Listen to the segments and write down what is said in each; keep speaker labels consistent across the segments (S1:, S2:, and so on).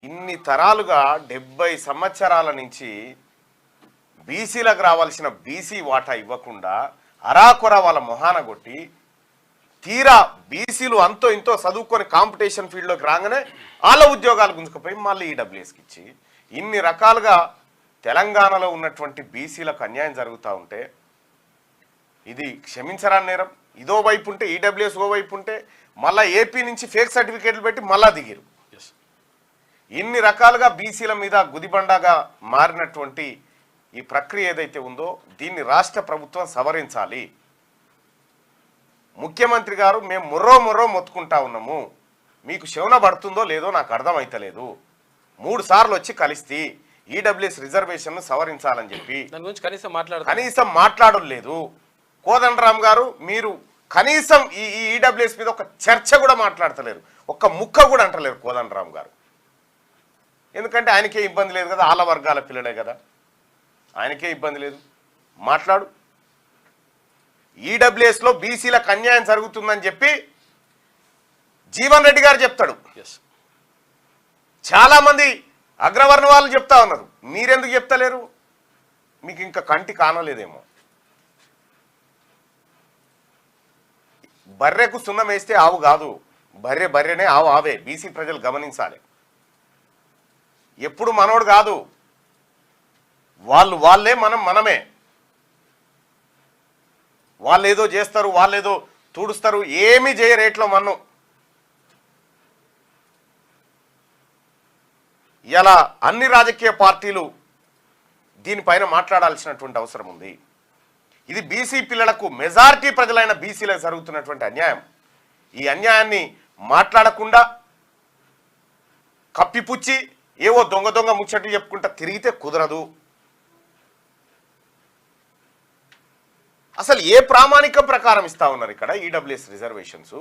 S1: ఇన్ని తరాలుగా 70 సంవత్సరాల నుంచి బీసీలకు రావాల్సిన బీసీ వాటా ఇవ్వకుండా అరాకొర వాళ్ళ మొహాన కొట్టి తీరా బీసీలు అంతో ఇంతో చదువుకొని కాంపిటీషన్ ఫీల్డ్లోకి రాగానే వాళ్ళ ఉద్యోగాలు గుంజుకుపోయి మళ్ళీ ఈడబ్ల్యూఎస్కి ఇచ్చి ఇన్ని రకాలుగా తెలంగాణలో ఉన్నటువంటి బీసీలకు అన్యాయం జరుగుతూ ఉంటే ఇది క్షమించరాని నేరం. ఇదో వైపు ఉంటే ఈడబ్ల్యూఎస్ ఓ వైపు ఉంటే మళ్ళీ ఏపీ నుంచి ఫేక్ సర్టిఫికేట్లు పెట్టి మళ్ళా దిగిరు. ఇన్ని రకాలుగా బీసీల మీద గుదిబండగా మారినటువంటి ఈ ప్రక్రియ ఏదైతే ఉందో దీన్ని రాష్ట్ర ప్రభుత్వం సవరించాలి. ముఖ్యమంత్రి గారు మేము మొర్రో మొత్తుకుంటా ఉన్నాము, మీకు శవన పడుతుందో లేదో నాకు అర్థమైతలేదు, 3 సార్లు వచ్చి కలిస్తే ఈడబ్ల్యూఎస్ రిజర్వేషన్ సవరించాలని చెప్పి కనీసం మాట్లాడలేదు. కోదండరామ్ గారు మీరు కనీసం ఈ ఈడబ్ల్యూఎస్ మీద ఒక చర్చ కూడా మాట్లాడతలేరు, ఒక్క ముక్క కూడా అంటలేరు కోదండరామ్ గారు. ఎందుకంటే ఆయనకే ఇబ్బంది లేదు కదా, ఆల వర్గాల పిల్లలే కదా, ఆయనకే ఇబ్బంది లేదు. మాట్లాడు. ఈడబ్ల్యూఎస్లో బీసీలకు అన్యాయం జరుగుతుందని చెప్పి జీవన్ రెడ్డి గారు చెప్తాడు. చాలామంది అగ్రవర్ణ వాళ్ళు చెప్తా ఉన్నారు, మీరెందుకు చెప్తలేరు? మీకు ఇంకా కంటి కానలేదేమో. బర్రెకు సున్నం వేస్తే ఆవు కాదు, బర్రెనే ఆవు ఆవే. బీసీ ప్రజలు గమనించాలి. ఎప్పుడు మనోడు కాదు, వాళ్ళే మనమే. వాళ్ళు ఏదో చేస్తారు, వాళ్ళు ఏదో తుడుస్తారు, ఏమీ చేయ రేట్లో మన్ను. ఇలా అన్ని రాజకీయ పార్టీలు దీనిపైన మాట్లాడాల్సినటువంటి అవసరం ఉంది. ఇది బీసీ పిల్లలకు, మెజారిటీ ప్రజలైన బీసీలకు జరుగుతున్నటువంటి అన్యాయం. ఈ అన్యాయాన్ని మాట్లాడకుండా కప్పిపుచ్చి ఏవో దొంగ ముచ్చట్లు చెప్పుకుంటా తిరిగితే కుదరదు. అసలు ఏ ప్రామాణికం ప్రకారం ఇస్తా ఉన్నారు ఇక్కడ ఈడబ్ల్యూఎస్ రిజర్వేషన్స్?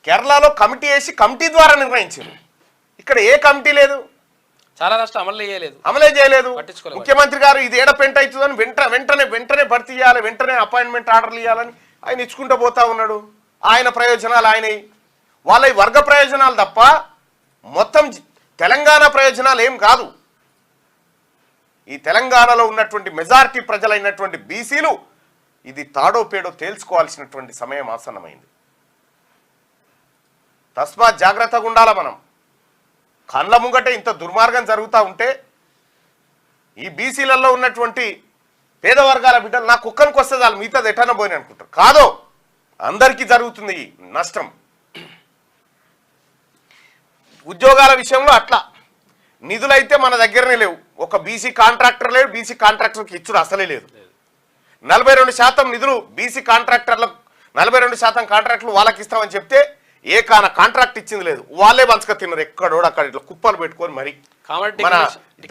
S1: కేరళలో కమిటీ వేసి కమిటీ ద్వారా నిర్ణయించారు. ఇక్కడ ఏ కమిటీ లేదు,
S2: చాలా రాష్ట్రం
S1: అమలే చేయలేదు. ముఖ్యమంత్రి గారు ఇది ఏడ పెంట అవుతుందని వెంటనే భర్తీ చేయాలి, వెంటనే అపాయింట్మెంట్ ఆర్డర్లు ఇవ్వాలని ఆయన ఇచ్చుకుంటూ పోతా ఉన్నాడు. ఆయన ప్రయోజనాలు ఆయనవి, వాళ్ళ వర్గ ప్రయోజనాలు తప్ప మొత్తం తెలంగాణ ప్రయోజనాలు ఏం కాదు. ఈ తెలంగాణలో ఉన్నటువంటి మెజారిటీ ప్రజలైనటువంటి బీసీలు ఇది తాడో పేడో తేల్చుకోవాల్సినటువంటి సమయం ఆసన్నమైంది. తస్మాత్ జాగ్రత్తగా ఉండాల మనం. కళ్ళ ముంగటే ఇంత దుర్మార్గం జరుగుతూ ఉంటే ఈ బీసీలలో ఉన్నటువంటి పేద వర్గాల బిడ్డలు నా కుక్కనికి వస్తే చాలు మిగతాది ఎటన్నా పోయిన అనుకుంటారు. కాదో, అందరికీ జరుగుతుంది ఈ నష్టం. ఉద్యోగాల విషయంలో అట్లా నిధులైతే మన దగ్గరనే లేవు. ఒక బీసీ కాంట్రాక్టర్ లేడు, బీసీ కాంట్రాక్టర్కి ఇచ్చుడు అసలే లేదు. 42% నిధులు బీసీ కాంట్రాక్టర్లకు, 42% కాంట్రాక్టులు వాళ్ళకి ఇస్తామని చెప్తే ఏ కాంట్రాక్ట్ ఇచ్చింది లేదు. వాళ్ళే పంచక తిన్నారు ఎక్కడోడు అక్కడ ఇట్లా కుప్పలు పెట్టుకొని. మరి మన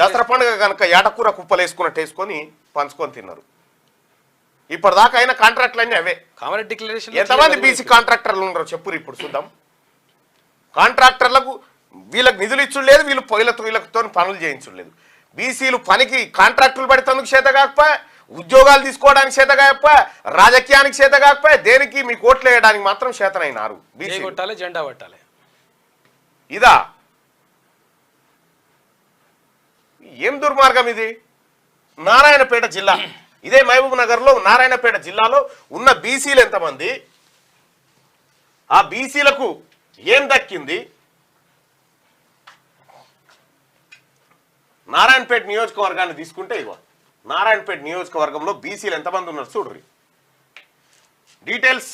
S1: దసరా పండుగ కనుక ఏటకూర కుప్పలు వేసుకొని పంచుకొని తిన్నారు. ఇప్పటిదాకా అయిన కాంట్రాక్ట్లు అన్నీ అవే. ఎంతమంది బీసీ కాంట్రాక్టర్లు ఉన్నారు చెప్పురు ఇప్పుడు చూద్దాం. కాంట్రాక్టర్లకు వీళ్ళకి నిధులు ఇచ్చుడు లేదు, వీళ్ళతో పనులు చేయించుడు లేదు. బీసీలు పనికి కాంట్రాక్టులు పడేందుకు చేత కాకపోయా, ఉద్యోగాలు తీసుకోవడానికి చేత కాకపోయా, రాజకీయానికి చేత కాకపోయా, దేనికి మీకు ఓట్లు వేయడానికి మాత్రం చేతనైనారు.
S2: జెండా పట్టాలి.
S1: ఇదా ఏం దుర్మార్గం ఇది? నారాయణపేట జిల్లా, ఇదే మహబూబ్ నగర్లో నారాయణపేట జిల్లాలో ఉన్న బీసీలు ఎంతమంది, ఆ బీసీలకు ఏం దక్కింది? నారాయణపేట నియోజకవర్గాన్ని తీసుకుంటే ఇగో నారాయణపేట నియోజకవర్గంలో బీసీలు ఎంతమంది ఉన్నారు చూడ్రి. డీటెయిల్స్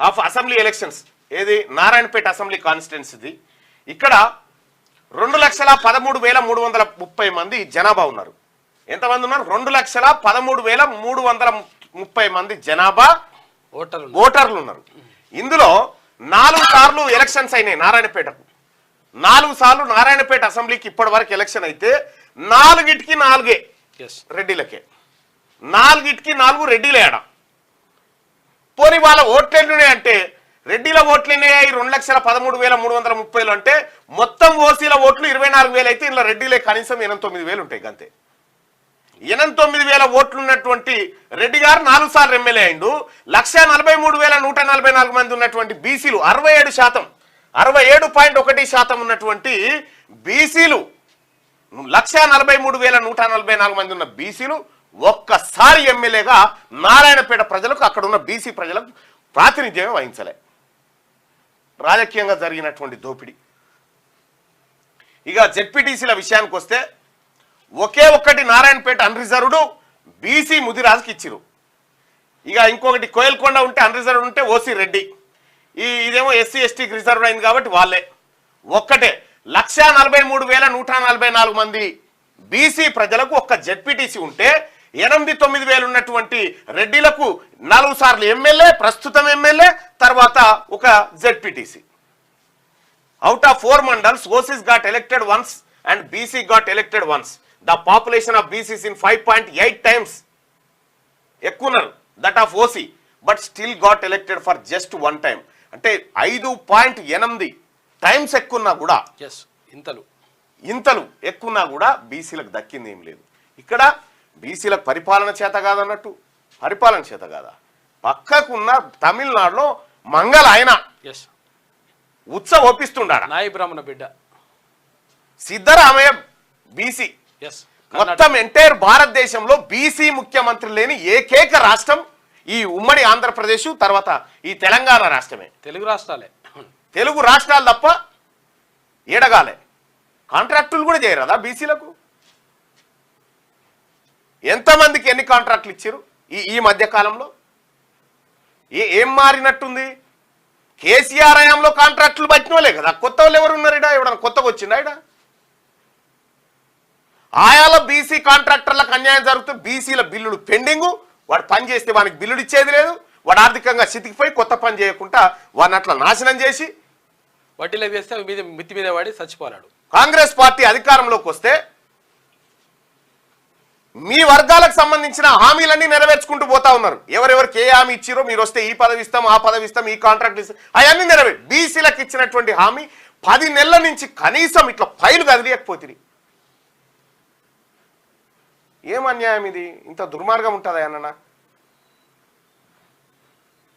S1: ఆఫ్ అసెంబ్లీ ఎలక్షన్స్ ఏది నారాయణపేట అసెంబ్లీ కాన్స్టిట్యున్సీది. ఇక్కడ 2,13,330 మంది జనాభా ఉన్నారు. ఎంతమంది ఉన్నారు? 2,13,330 మంది జనాభా ఓటర్లు ఉన్నారు. ఇందులో 4 సార్లు ఎలక్షన్స్ అయినాయి నారాయణపేటకు. 4 సార్లు నారాయణపేట అసెంబ్లీకి ఇప్పటి వరకు ఎలక్షన్ అయితే 4కి 4 రెడ్డిలకే, 4కి 4 రెడ్డిలే. ఆడ పోనీ వాళ్ళ ఓట్లేండి అంటే రెడ్డిల ఓట్లున్నాయి 2,13,330 అంటే మొత్తం ఓసీల ఓట్లు 24,000 అయితే ఇందులో రెడ్డిలే కనీసం 89,000 ఉంటాయి. అంతే 89,000 ఓట్లు ఉన్నటువంటి రెడ్డి గారు 4 సార్లు ఎమ్మెల్యే అయిండు. 1,43,144 మంది ఉన్నటువంటి బీసీలు 67%, 67.1% ఉన్నటువంటి బీసీలు 1,43,144 మంది ఉన్న బీసీలు ఒక్కసారి ఎమ్మెల్యేగా నారాయణపేట ప్రజలకు అక్కడ ఉన్న బీసీ ప్రజలకు ప్రాతినిధ్యం వహించలే. రాజకీయంగా జరిగినటువంటి దోపిడీ. ఇక జెడ్పీటీసీల విషయానికి వస్తే ఒకే ఒక్కటి నారాయణపేట అన్రిజర్వ్డ్ బీసీ ముదిరాజుకి ఇచ్చిరు. ఇక ఇంకొకటి కోయల్కొండ ఉంటే అన్రిజర్వ్డ్ ఉంటే ఓసీ రెడ్డి, ఇదేమో ఎస్సీ ఎస్టీకి రిజర్వ్ అయింది కాబట్టి వాళ్ళే. ఒక్కటే 1,43,144 మంది బీసీ ప్రజలకు ఒక్క జెడ్పీటీసీ ఉంటే 8,9,000 ఉన్నటువంటి రెడ్డిలకు 4 సార్లు ఎమ్మెల్యే, ప్రస్తుతం ఎమ్మెల్యే, తర్వాత ఒక ZPTC. Out of 4 mandals, OCs got elected once and BC got elected once. The population of BC is in 5.8 times ఎక్కున్నారు that of OC, but still got elected for just one time. అంటే 5.8 times ఎక్కున్నా కూడా, ఇంతలు ఎక్కున్నా కూడా బీసీలకు దక్కింది ఏం లేదు. ఇక్కడ బీసీలకు పరిపాలన చేత కాదన్నట్టు, పరిపాలన చేత కాదా, పక్కకున్న తమిళనాడులో మంగళ ఆయన ఉత్సవ ఒప్పిస్తుండాడు,
S2: నాయ బ్రాహ్మణ బిడ్డ
S1: సిద్ధరామయ్య బీసీ. మొత్తం ఎంటైర్ భారతదేశంలో బీసీ ముఖ్యమంత్రి లేని ఏకైక రాష్ట్రం ఈ ఉమ్మడి ఆంధ్రప్రదేశ్, తర్వాత ఈ తెలంగాణ రాష్ట్రమే. తెలుగు రాష్ట్రాలు తప్ప ఏడగాలే. కాంట్రాక్టులు కూడా చేయరాదా బీసీలకు? ఎంతమందికి ఎన్ని కాంట్రాక్టులు ఇచ్చారు ఈ మధ్య కాలంలో? ఏం మారినట్టుంది? కేసీఆర్ హయాంలో కాంట్రాక్టులు పట్టిన వాళ్ళే కదా, కొత్త వాళ్ళు ఎవరు ఉన్నారు? ఎవడన్నా కొత్తగా వచ్చిందా? ఆయాల బీసీ కాంట్రాక్టర్లకు అన్యాయం జరుగుతుంది. బీసీల బిల్లులు పెండింగు, వాడు పని చేస్తే వానికి బిల్లులు ఇచ్చేది లేదు, వాడు ఆర్థికంగా చితికిపోయి కొత్త పని చేయకుండా వాడిని అట్లా నాశనం చేసి
S2: వడ్డీలో వేస్తే మిత్తి మీద వాడి చచ్చిపోరాడు.
S1: కాంగ్రెస్ పార్టీ అధికారంలోకి వస్తే మీ వర్గాలకు సంబంధించిన హామీలన్నీ నెరవేర్చుకుంటూ పోతా ఉన్నారు. ఎవరెవరికి ఏ హామీ ఇచ్చిరో, మీరు వస్తే ఈ పదవి ఇస్తాం, ఆ పదవి ఇస్తాం, ఈ కాంట్రాక్ట్ ఇస్తాం, అవన్నీ నెరవేరు. బీసీలకు ఇచ్చినటువంటి హామీ 10 నెలల నుంచి కనీసం ఇట్లా ఫైలు కదిలియకపోతుంది. ఏం అన్యాయం ఇది? ఇంత దుర్మార్గం ఉంటుందా అన్న?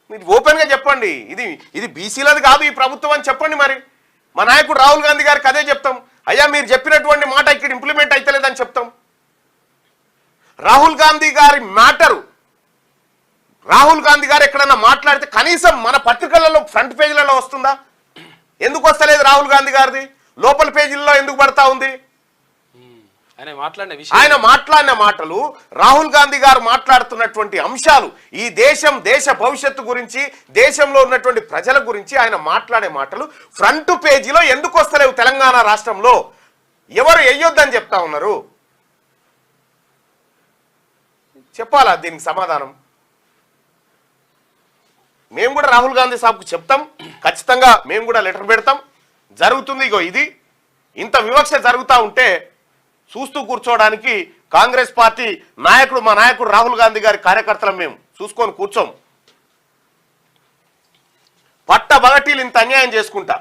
S1: మీరు ఓపెన్గా చెప్పండి, ఇది బీసీలది కాదు ఈ ప్రభుత్వం అని చెప్పండి. మరి మా నాయకుడు రాహుల్ గాంధీ గారికి అదే చెప్తాం. అయ్యా మీరు చెప్పినటువంటి మాట ఇక్కడ ఇంప్లిమెంట్ అవుతలేదని చెప్తాం. రాహుల్ గాంధీ గారి మ్యాటరు, రాహుల్ గాంధీ గారు ఎక్కడన్నా మాట్లాడితే కనీసం మన పత్రికలలో ఫ్రంట్ పేజీలలో వస్తుందా? ఎందుకు వస్తలేదు రాహుల్ గాంధీ గారిది? లోపల పేజీల్లో ఎందుకు పడతా ఉంది? ఆయన మాట్లాడిన మాటలు, రాహుల్ గాంధీ గారు మాట్లాడుతున్నటువంటి అంశాలు, ఈ దేశ భవిష్యత్తు గురించి, దేశంలో ఉన్నటువంటి ప్రజల గురించి ఆయన మాట్లాడే మాటలు ఫ్రంట్ పేజీలో ఎందుకు వస్తలేవు? తెలంగాణ రాష్ట్రంలో ఎవరు వెయ్యొద్దని చెప్తా ఉన్నారు? చెప్పాలా దీనికి సమాధానం? మేము కూడా రాహుల్ గాంధీ సాబ్కు చెప్తాం, ఖచ్చితంగా మేము కూడా లెటర్ పెడతాం. జరుగుతుంది ఇగో ఇది, ఇంత వివక్ష జరుగుతూ ఉంటే చూస్తూ కూర్చోవడానికి కాంగ్రెస్ పార్టీ నాయకుడు, మా నాయకుడు రాహుల్ గాంధీ గారి కార్యకర్తలం మేము చూసుకొని కూర్చోం. పట్టబగటీలు ఇంత అన్యాయం చేసుకుంటా